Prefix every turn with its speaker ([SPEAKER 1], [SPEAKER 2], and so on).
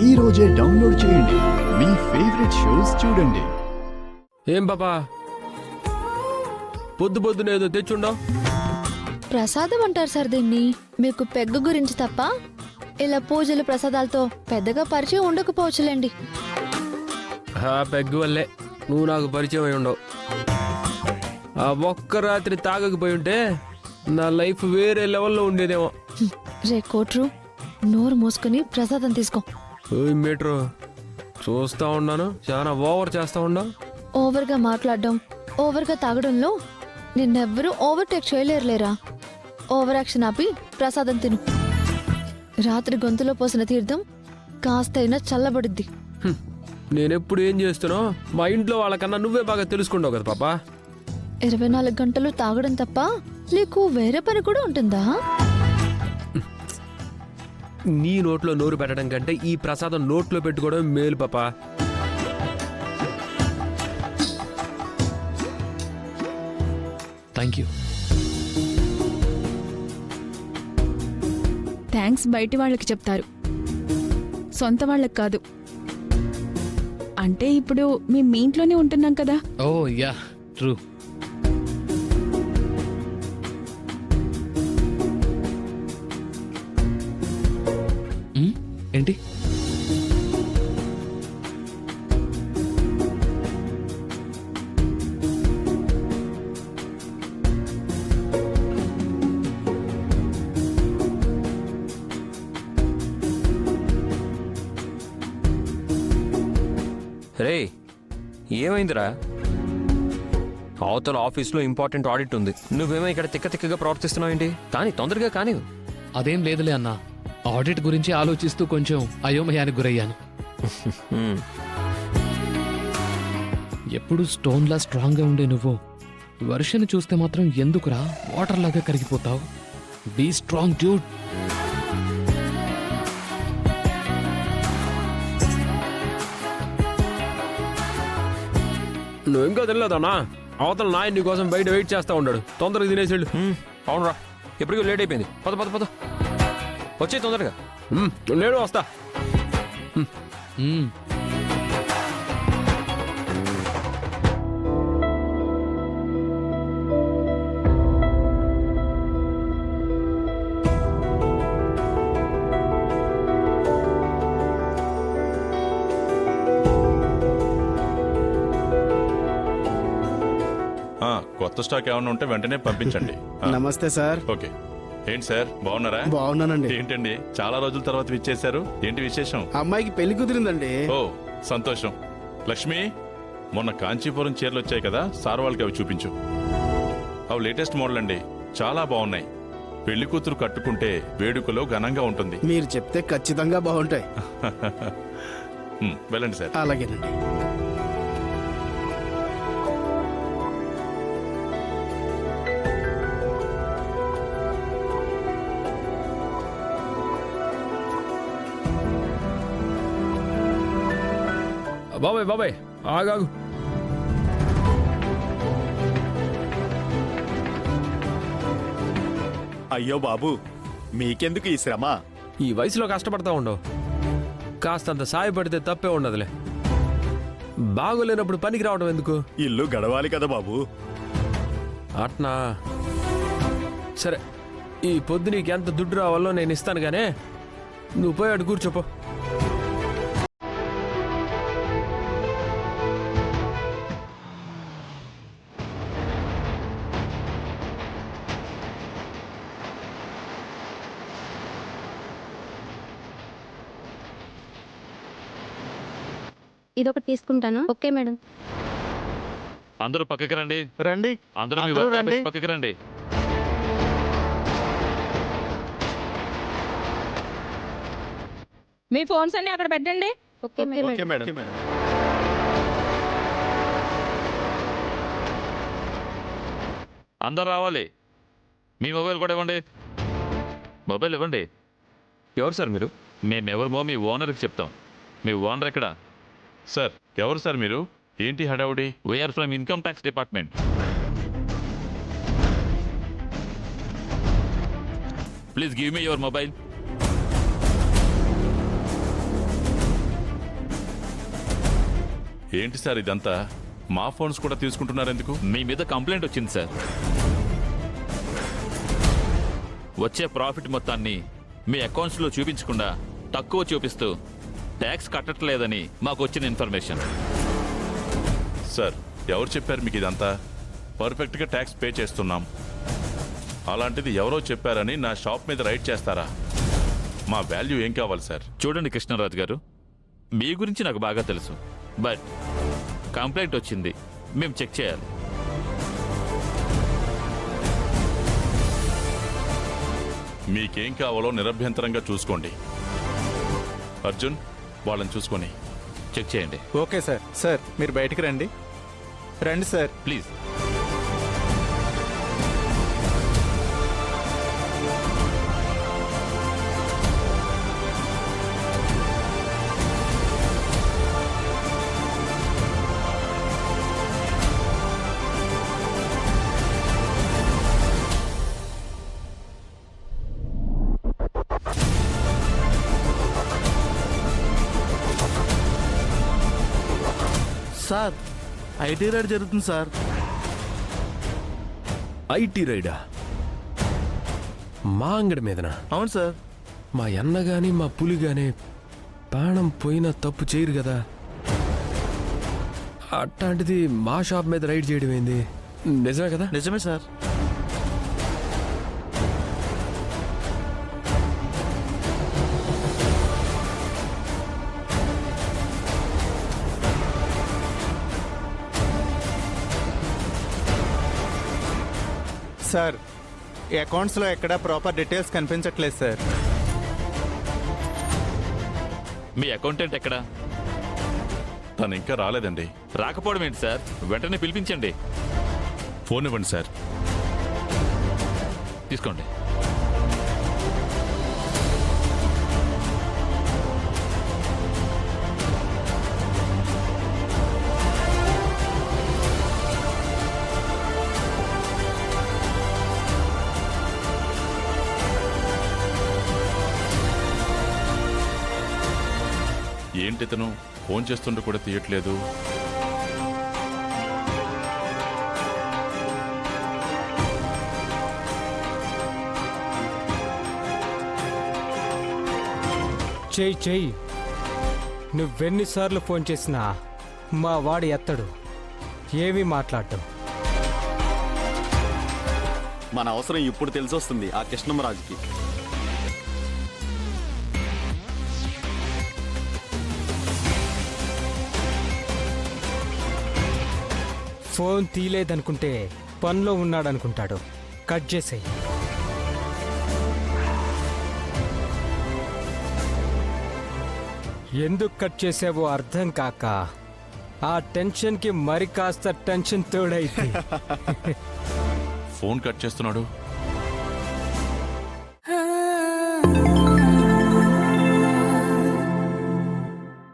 [SPEAKER 1] ఈ రోజే డౌన్లోడ్ చేయండి. మీ ఫేవరెట్ షోస్ చూడండి.
[SPEAKER 2] ఏం పాపా పొద్దు పొద్దున ఏదో తెచ్చుండవు?
[SPEAKER 3] ప్రసాదం అంటారు సార్ దీన్ని. మీకు పెగ్గు గురించి తప్ప ఇలా పూజలు ప్రసాదాలతో పెద్దగా పరిచయం ఉండకపోవచ్చులేండి.
[SPEAKER 2] ఆ పెగ్గు వల్లే నువ్వు నాకు పరిచయం అయి ఉండవు. ఆ ఒక్క రాత్రి తాగకపోయి ఉంటే నా లైఫ్ వేరే లెవెల్లో ఉండేదేమో.
[SPEAKER 3] రే కోట్రు, నోరు మూసుకుని ప్రసాదం తీసుకో.
[SPEAKER 2] ఓయ్ మీటరు, చూస్తా ఉన్నాను చాలా ఓవర్ చేస్తా ఉన్నావు.
[SPEAKER 3] ఓవర్గా మాట్లాడడం, ఓవర్గా తాగడంలో నిన్నెవ్వరూ ఓవర్టేక్ చేయలేరులేరా. ఓవర్ యాక్షన్ ఆపి ప్రసాదం తిను. రాత్రి గొంతులో పోసిన తీర్థం కాస్తైనా చల్లబడుద్ది.
[SPEAKER 2] నేనెప్పుడు ఏం చేస్తున్నా మా ఇంట్లో వాళ్ళకన్నా నువ్వే బాగా తెలుసుకుంటావు కదా పాపా.
[SPEAKER 3] 24 గంటలు తాగడం తప్ప నీకు వేరే పని కూడా ఉంటుందా?
[SPEAKER 2] నీ నోట్లో నోరు పెట్టడం కంటే ఈ ప్రసాదం నోట్లో పెట్టుకోవడం మేలు పాపా.
[SPEAKER 4] Thank you.
[SPEAKER 5] థ్యాంక్స్ బయటి వాళ్ళకి చెప్తారు, సొంత వాళ్ళకి కాదు. అంటే ఇప్పుడు మేము మీ ఇంట్లోనే ఉంటున్నాం కదా.
[SPEAKER 4] ఓ యా ట్రూ. ఏంటి?
[SPEAKER 6] రే ఏమైందిరా? అవతల ఆఫీస్లో ఇంపార్టెంట్ ఆడిట్ ఉంది, నువ్వేమో ఇక్కడ తిక్కగా ప్రవర్తిస్తున్నావు ఏంటి? కానీ తొందరగా కానీ.
[SPEAKER 4] అదేం లేదులే అన్నా, ఆడిట్ గురించి ఆలోచిస్తూ కొంచెం అయోమయానికి గురయ్యాను. ఎప్పుడు స్టోన్లా స్ట్రాంగ్గా ఉండే నువ్వు వర్షను చూస్తే మాత్రం ఎందుకురా వాటర్ లాగా కరిగిపోతావు? Be strong dude.
[SPEAKER 2] నువ్వు ఇంకా తినలేదన్నా? అవతల నాయన నీ కోసం బయట వెయిట్ చేస్తా ఉన్నాడు. తొందరగా తినేసాడు.
[SPEAKER 6] అవునరా, ఎప్పటికీ లేట్ అయిపోయింది. పద పద పద వచ్చే తొందరగా.
[SPEAKER 2] నేను వస్తా.
[SPEAKER 7] కొత్త స్టాక్ ఏమైనా ఉంటే వెంటనే పంపించండి.
[SPEAKER 8] నమస్తే సార్.
[SPEAKER 7] ఓకే. ఏంటి సార్ బాగున్నారా?
[SPEAKER 8] బాగున్నానండి.
[SPEAKER 7] ఏంటండి చాలా రోజుల తర్వాత విచ్చేశారు, ఏంటి విశేషం?
[SPEAKER 8] అమ్మాయికి పెళ్లి కుదిరిందండి.
[SPEAKER 7] ఓ సంతోషం. లక్ష్మి, మొన్న కాంచీపురం చీరలు వచ్చాయి కదా, సార్ వాళ్ళకి అవి చూపించు. అవి లేటెస్ట్ మోడల్ అండి, చాలా బాగున్నాయి. పెళ్లి కూతురు కట్టుకుంటే వేడుకలో ఘనంగా ఉంటుంది.
[SPEAKER 8] మీరు చెప్తే ఖచ్చితంగా బాగుంటాయి.
[SPEAKER 7] వెళ్ళండి సార్.
[SPEAKER 8] అలాగేనండి.
[SPEAKER 2] బాబాయ్ బాబాయ్ ఆగాగు.
[SPEAKER 9] అయ్యో బాబు, మీకెందుకు ఈ శ్రమ?
[SPEAKER 2] ఈ వయసులో కష్టపడతా ఉండవు, కాస్తంత సాయపడితే తప్పే ఉండదులే. బాగోలేనప్పుడు పనికి రావడం ఎందుకు?
[SPEAKER 9] ఇల్లు గడవాలి కదా బాబు.
[SPEAKER 2] అట్నా? సరే, ఈ పొద్దు నీకు ఎంత దుడ్డు రావాలో నేను ఇస్తాను గానే, నువ్వు పోయి అటు కూర్చోపో.
[SPEAKER 10] ఇదొకటి తీసుకుంటాను. Okay madam.
[SPEAKER 11] అందరూ పక్కకి రండి.
[SPEAKER 9] రండి
[SPEAKER 11] అందరూ రండి, పక్కకి రండి.
[SPEAKER 5] మీ ఫోన్స్ అన్ని అక్కడ పెట్టండి.
[SPEAKER 10] Okay madam.
[SPEAKER 11] అందరు రావాలి. మీ మొబైల్ కూడా ఇవ్వండి. మొబైల్ ఇవ్వండి.
[SPEAKER 6] ఎవరు సార్ మీరు?
[SPEAKER 11] మేమెవరమో మీ ఓనర్కి చెప్తాం. మీ ఓనర్ ఎక్కడ?
[SPEAKER 7] సార్ ఎవరు సార్ మీరు? ఏంటి హడావుడి?
[SPEAKER 11] We are from income tax department. Please give me your mobile.
[SPEAKER 7] ఏంటి సార్ ఇదంతా? మా ఫోన్స్ కూడా తీసుకుంటున్నారెందుకు?
[SPEAKER 11] మీ మీద కంప్లైంట్ వచ్చింది సార్. వచ్చే ప్రాఫిట్ మొత్తాన్ని మీ అకౌంట్స్లో చూపించకుండా తక్కువ చూపిస్తూ ట్యాక్స్ కట్టట్లేదని మాకు వచ్చిన ఇన్ఫర్మేషన్.
[SPEAKER 7] సార్ ఎవరు చెప్పారు మీకు ఇదంతా? పర్ఫెక్ట్గా ట్యాక్స్ పే చేస్తున్నాం. అలాంటిది ఎవరో చెప్పారని నా షాప్ మీద రైడ్ చేస్తారా? మా వాల్యూ ఏం కావాలి సార్?
[SPEAKER 11] చూడండి కృష్ణరాజు గారు, మీ గురించి నాకు బాగా తెలుసు. బట్ కంప్లైంట్ వచ్చింది, మేము చెక్ చేయాలి.
[SPEAKER 7] మీకేం కావాలో నిరభ్యంతరంగా చూసుకోండి. అర్జున్, వాళ్ళని చూసుకొని
[SPEAKER 11] చెక్ చేయండి.
[SPEAKER 12] Okay sir. సార్ మీరు బయటికి రండి. రండి sir.
[SPEAKER 11] Please.
[SPEAKER 12] Sir IT ride జరుగుతుంది సార్.
[SPEAKER 2] ఐటీ రైడా? మా అంగడి మీదనా?
[SPEAKER 12] అవును సార్.
[SPEAKER 2] మా అన్న గాని మా పులి గాని ప్రాణం పోయినా తప్పు చేయరు కదా. అట్లాంటిది మా షాప్ మీద రైడ్ చేయడం ఏంది? నిజమే కదా?
[SPEAKER 12] నిజమే సార్. సార్ ఈ అకౌంట్స్లో ఎక్కడా ప్రాపర్ డీటెయిల్స్ కనిపించట్లేదు సార్.
[SPEAKER 11] మీ అకౌంటెంట్ ఎక్కడా?
[SPEAKER 7] తను ఇంకా రాలేదండి.
[SPEAKER 11] రాకపోవడం ఏంటి సార్? వెంటనే పిలిపించండి.
[SPEAKER 7] ఫోన్ ఇవ్వండి సార్.
[SPEAKER 11] తీసుకోండి.
[SPEAKER 7] ఏంటి తను ఫోన్ చేస్తుంటే కూడా తీయట్లేదు?
[SPEAKER 13] చెయ్యి నువ్వెన్నిసార్లు ఫోన్ చేసినా మా వాడు ఎత్తడు, ఏమీ మాట్లాడటం.
[SPEAKER 9] మన అవసరం ఇప్పుడు తెలిసొస్తుంది ఆ కృష్ణమరాజుకి.
[SPEAKER 13] ఫోన్ తీలేదనుకుంటే పనిలో ఉన్నాడనుకుంటాడు. కట్ చేసేయి. ఎందుకు కట్ చేసావో అర్థం కాక ఆ టెన్షన్కి మరి కాస్త టెన్షన్ తోడైతే
[SPEAKER 7] ఫోన్ కట్ చేస్తున్నాడు.